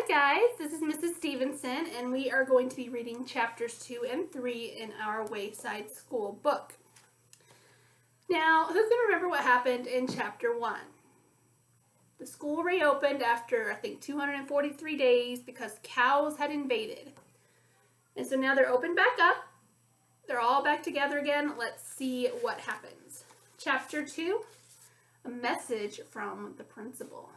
Hi guys, this is Mrs. Stevenson and we are going to be reading chapters 2 and 3 in our Wayside School book. Now, who can remember what happened in chapter 1? The school reopened after, I think, 243 days because cows had invaded. And so now they're open back up. They're all back together again. Let's see what happens. Chapter 2, a message from the principal.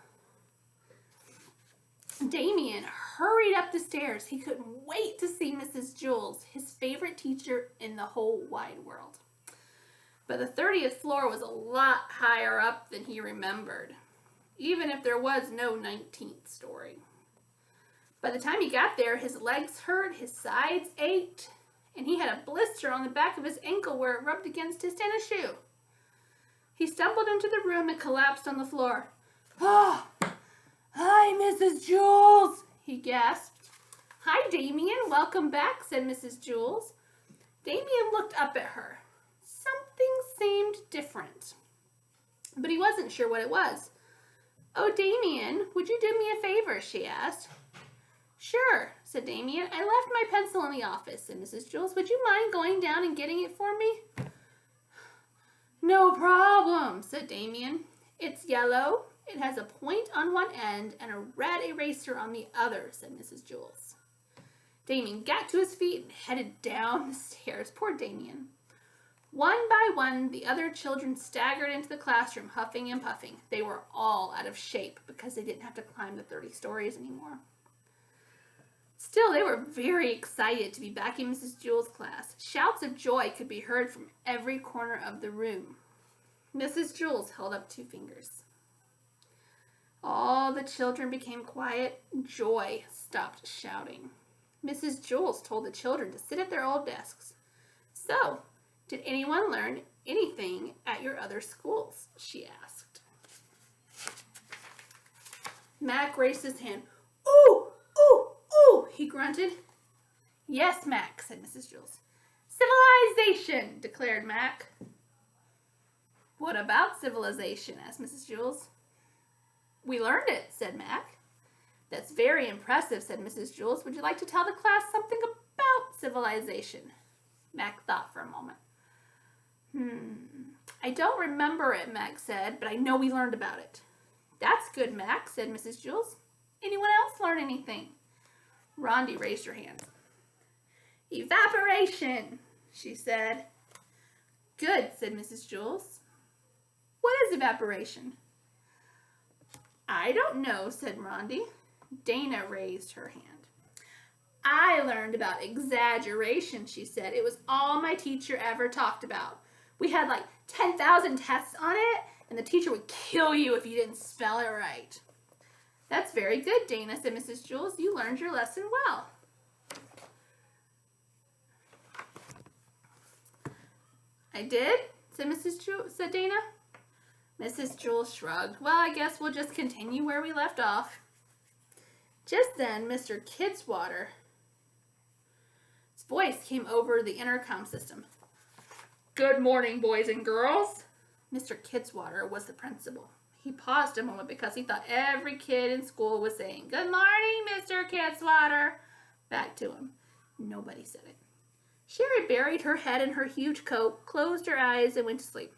Damien hurried up the stairs. He couldn't wait to see Mrs. Jules, his favorite teacher in the whole wide world. But the 30th floor was a lot higher up than he remembered, even if there was no 19th story. By the time he got there, his legs hurt, his sides ached, and he had a blister on the back of his ankle where it rubbed against his tennis shoe. He stumbled into the room and collapsed on the floor. "Oh! Hi, Mrs. Jules," he gasped. "Hi, Damien. Welcome back," said Mrs. Jules. Damien looked up at her. Something seemed different, but he wasn't sure what it was. "Oh, Damien, would you do me a favor?" she asked. "Sure," said Damien. "I left my pencil in the office," said Mrs. Jules. "Would you mind going down and getting it for me?" "No problem," said Damien. "It's yellow. It has a point on one end and a red eraser on the other," said Mrs. Jules. Damien got to his feet and headed down the stairs. Poor Damien. One by one, the other children staggered into the classroom, huffing and puffing. They were all out of shape because they didn't have to climb the 30 stories anymore. Still, they were very excited to be back in Mrs. Jules' class. Shouts of joy could be heard from every corner of the room. Mrs. Jules held up 2 fingers. All the children became quiet. Joy stopped shouting. Mrs. Jules told the children to sit at their old desks. "So, did anyone learn anything at your other schools?" she asked. Mac raised his hand. "Ooh, ooh, ooh," he grunted. "Yes, Mac," said Mrs. Jules. "Civilization," declared Mac. "What about civilization?" asked Mrs. Jules. "We learned it," said Mac. "That's very impressive," said Mrs. Jules. "Would you like to tell the class something about civilization?" Mac thought for a moment. "I don't remember it," Mac said, "but I know we learned about it." "That's good, Mac," said Mrs. Jules. "Anyone else learn anything?" Rhonda raised her hand. "Evaporation," she said. "Good," said Mrs. Jules. "What is evaporation?" "I don't know," said Rhonda. Dana raised her hand. "I learned about exaggeration," she said. "It was all my teacher ever talked about. We had like 10,000 tests on it, and the teacher would kill you if you didn't spell it right." "That's very good, Dana," said Mrs. Jules. "You learned your lesson well." "I did?" said Dana. Mrs. Jules shrugged. "Well, I guess we'll just continue where we left off." Just then, Mr. Kidswater's voice came over the intercom system. "Good morning, boys and girls." Mr. Kidswater was the principal. He paused a moment because he thought every kid in school was saying, "Good morning, Mr. Kidswater," back to him. Nobody said it. Sherry buried her head in her huge coat, closed her eyes, and went to sleep.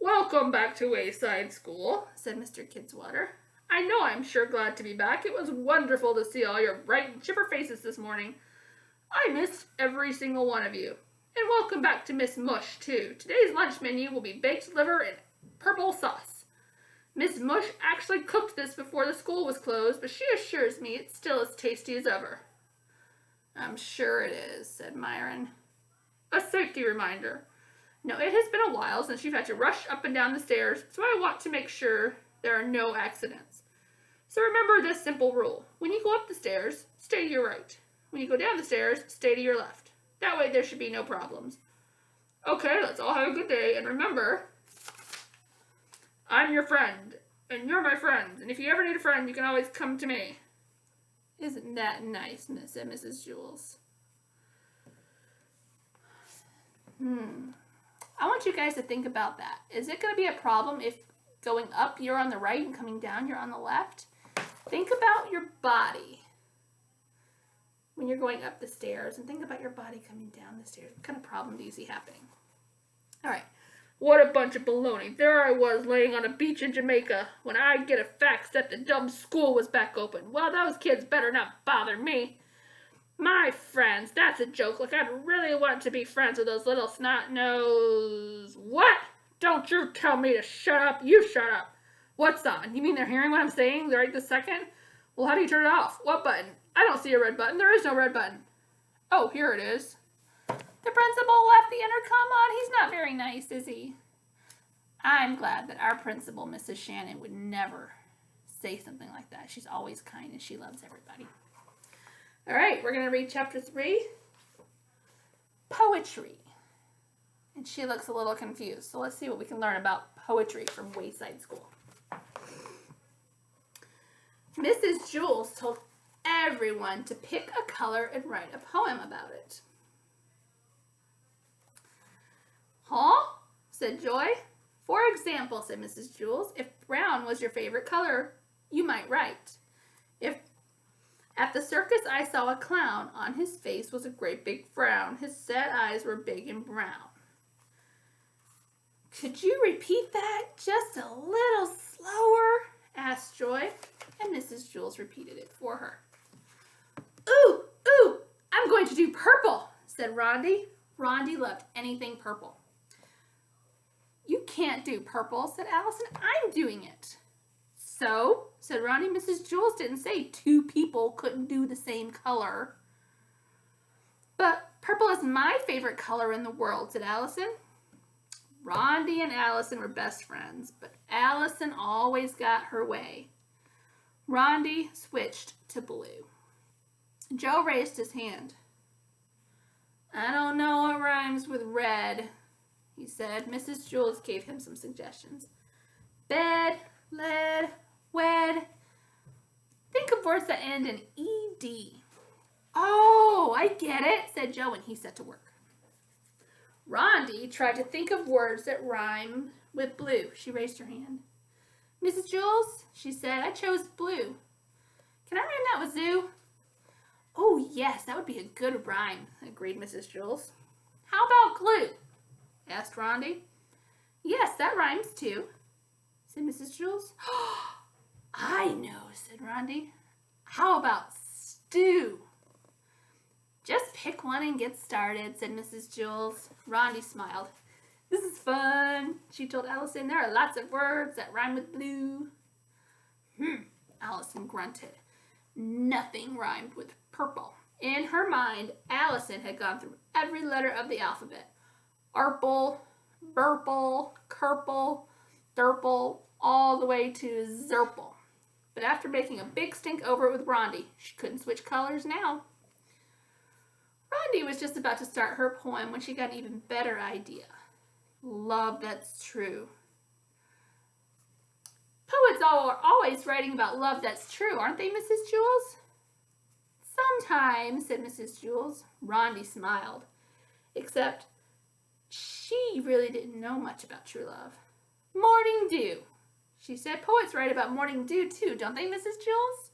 "Welcome back to Wayside School," said Mr. Kidswater. "I know I'm sure glad to be back. It was wonderful to see all your bright and chipper faces this morning. I missed every single one of you. And welcome back to Miss Mush, too. Today's lunch menu will be baked liver and purple sauce. Miss Mush actually cooked this before the school was closed, but she assures me it's still as tasty as ever." "I'm sure it is," said Myron. "A safety reminder. Now, it has been a while since you've had to rush up and down the stairs, so I want to make sure there are no accidents. So remember this simple rule. When you go up the stairs, stay to your right. When you go down the stairs, stay to your left. That way there should be no problems. Okay, let's all have a good day, and remember, I'm your friend, and you're my friend, and if you ever need a friend, you can always come to me." "Isn't that nice?" said Mrs. Jules. I want you guys to think about that. Is it going to be a problem if going up you're on the right and coming down you're on the left? Think about your body when you're going up the stairs, and think about your body coming down the stairs. What kind of problem do you see happening? All right. What a bunch of baloney. There I was laying on a beach in Jamaica when I get a fax that the dumb school was back open. Well, those kids better not bother me. My friends, that's a joke. Like, I'd really want to be friends with those little snot-nosed... What? Don't you tell me to shut up. You shut up. What's on? You mean they're hearing what I'm saying right this second? Well, how do you turn it off? What button? I don't see a red button. There is no red button. Oh, here it is. The principal left the intercom on. He's not very nice, is he? I'm glad that our principal, Mrs. Shannon, would never say something like that. She's always kind and she loves everybody. All right, we're going to read chapter 3, Poetry. And she looks a little confused. So let's see what we can learn about poetry from Wayside School. Mrs. Jules told everyone to pick a color and write a poem about it. Huh? Said Joy. For example, said Mrs. Jules, if brown was your favorite color, you might write. If at the circus I saw a clown, on his face was a great big frown. His sad eyes were big and brown. Could you repeat that just a little slower? Asked Joy, and Mrs. Jules repeated it for her. Ooh, ooh, I'm going to do purple, said Rondi. Rondi loved anything purple. You can't do purple, said Allison. I'm doing it. So, said Rondi, Mrs. Jules didn't say two people couldn't do the same color. But purple is my favorite color in the world, said Allison. Rondi and Allison were best friends, but Allison always got her way. Rondi switched to blue. Joe raised his hand. I don't know what rhymes with red, he said. Mrs. Jules gave him some suggestions. Bed, lead, wed. Think of words that end in ed. Oh, I get it, said Joe, and he set to work. Rondi tried to think of words that rhyme with blue. She raised her hand. Mrs. Jules, she said, I chose blue. Can I rhyme that with zoo? Oh, yes, that would be a good rhyme, agreed Mrs. Jules. How about glue? Asked Rondi. Yes, that rhymes too, said Mrs. Jules. I know, said Rondi. How about stew? Just pick one and get started, said Mrs. Jules. Rondi smiled. This is fun, she told Allison. There are lots of words that rhyme with blue. Allison grunted. Nothing rhymed with purple. In her mind, Allison had gone through every letter of the alphabet. Arple, burple, kerple, derple, all the way to zerple. But after making a big stink over it with Rondi, she couldn't switch colors now. Rondi was just about to start her poem when she got an even better idea. Love that's true. Poets are always writing about love that's true, aren't they, Mrs. Jules? Sometimes, said Mrs. Jules. Rondi smiled. Except she really didn't know much about true love. Morning dew, she said. Poets write about morning dew too, don't they, Mrs. Jules?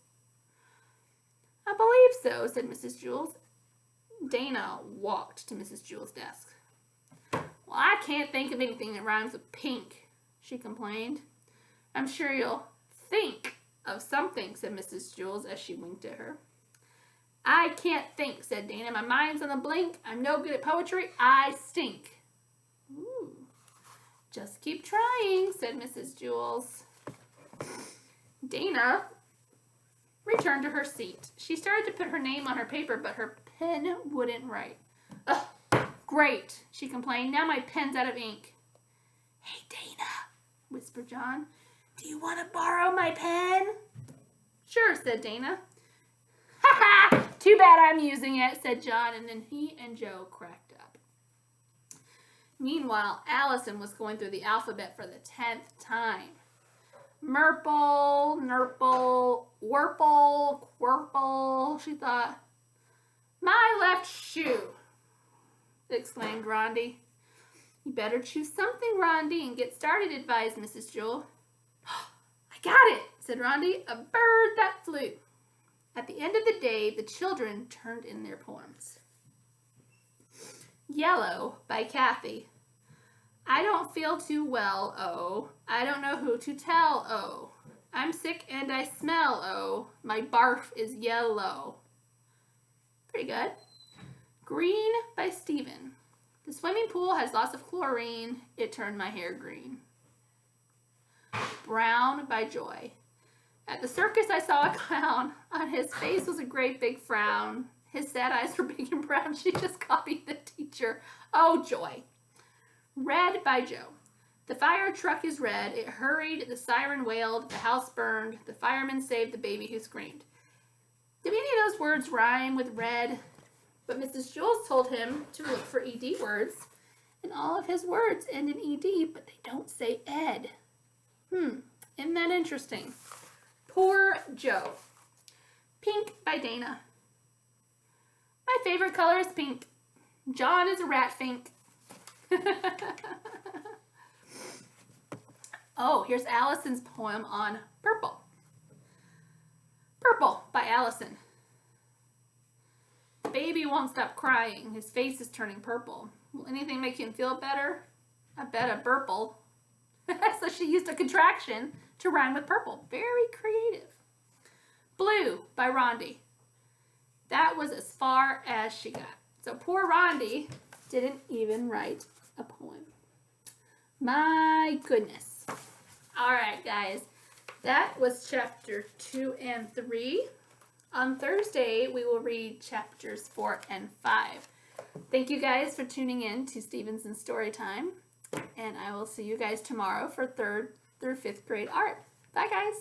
I believe so, said Mrs. Jules. Dana walked to Mrs. Jules' desk. Well, I can't think of anything that rhymes with pink, she complained. I'm sure you'll think of something, said Mrs. Jules as she winked at her. I can't think, said Dana. My mind's on the blink. I'm no good at poetry. I stink. Ooh. Just keep trying, said Mrs. Jules. Dana returned to her seat. She started to put her name on her paper, but her pen wouldn't write. Ugh, great, she complained. Now my pen's out of ink. Hey, Dana, whispered John. Do you want to borrow my pen? Sure, said Dana. Ha ha! Too bad I'm using it, said John, and then he and Joe cracked up. Meanwhile, Allison was going through the alphabet for the 10th time. Merple, nurple, warple, quirple, she thought. My left shoe, exclaimed Rondi. You better choose something, Rondi, and get started, advised Mrs. Jewell. I Got it, said Rondi. A bird that flew. At the end of the day, the children turned in their poems. Yellow by Kathy. I don't feel too well, oh. I don't know who to tell, oh. I'm sick and I smell, oh. My barf is yellow. Pretty good. Green by Stephen. The swimming pool has lots of chlorine. It turned my hair green. Brown by Joy. At the circus I saw a clown. On his face was a great big frown. His sad eyes were big and brown. She just copied the teacher. Oh, Joy. Red by Joe. The fire truck is red. It hurried. The siren wailed. The house burned. The fireman saved the baby who screamed. Did any of those words rhyme with red? But Mrs. Jules told him to look for ED words. And all of his words end in ED, but they don't say ed. Isn't that interesting? Poor Joe. Pink by Dana. My favorite color is pink. John is a rat fink. Oh, here's Allison's poem on purple. Purple by Allison. The baby won't stop crying. His face is turning purple. Will anything make him feel better? I bet a burple. So she used a contraction to rhyme with purple. Very creative. Blue by Rondi. That was as far as she got. So poor Rondi didn't even write a poem. My goodness. All right, guys. That was chapter 2 and 3. On Thursday, we will read chapters 4 and 5. Thank you guys for tuning in to Stevenson Storytime. And I will see you guys tomorrow for 3rd through 5th grade art. Bye, guys.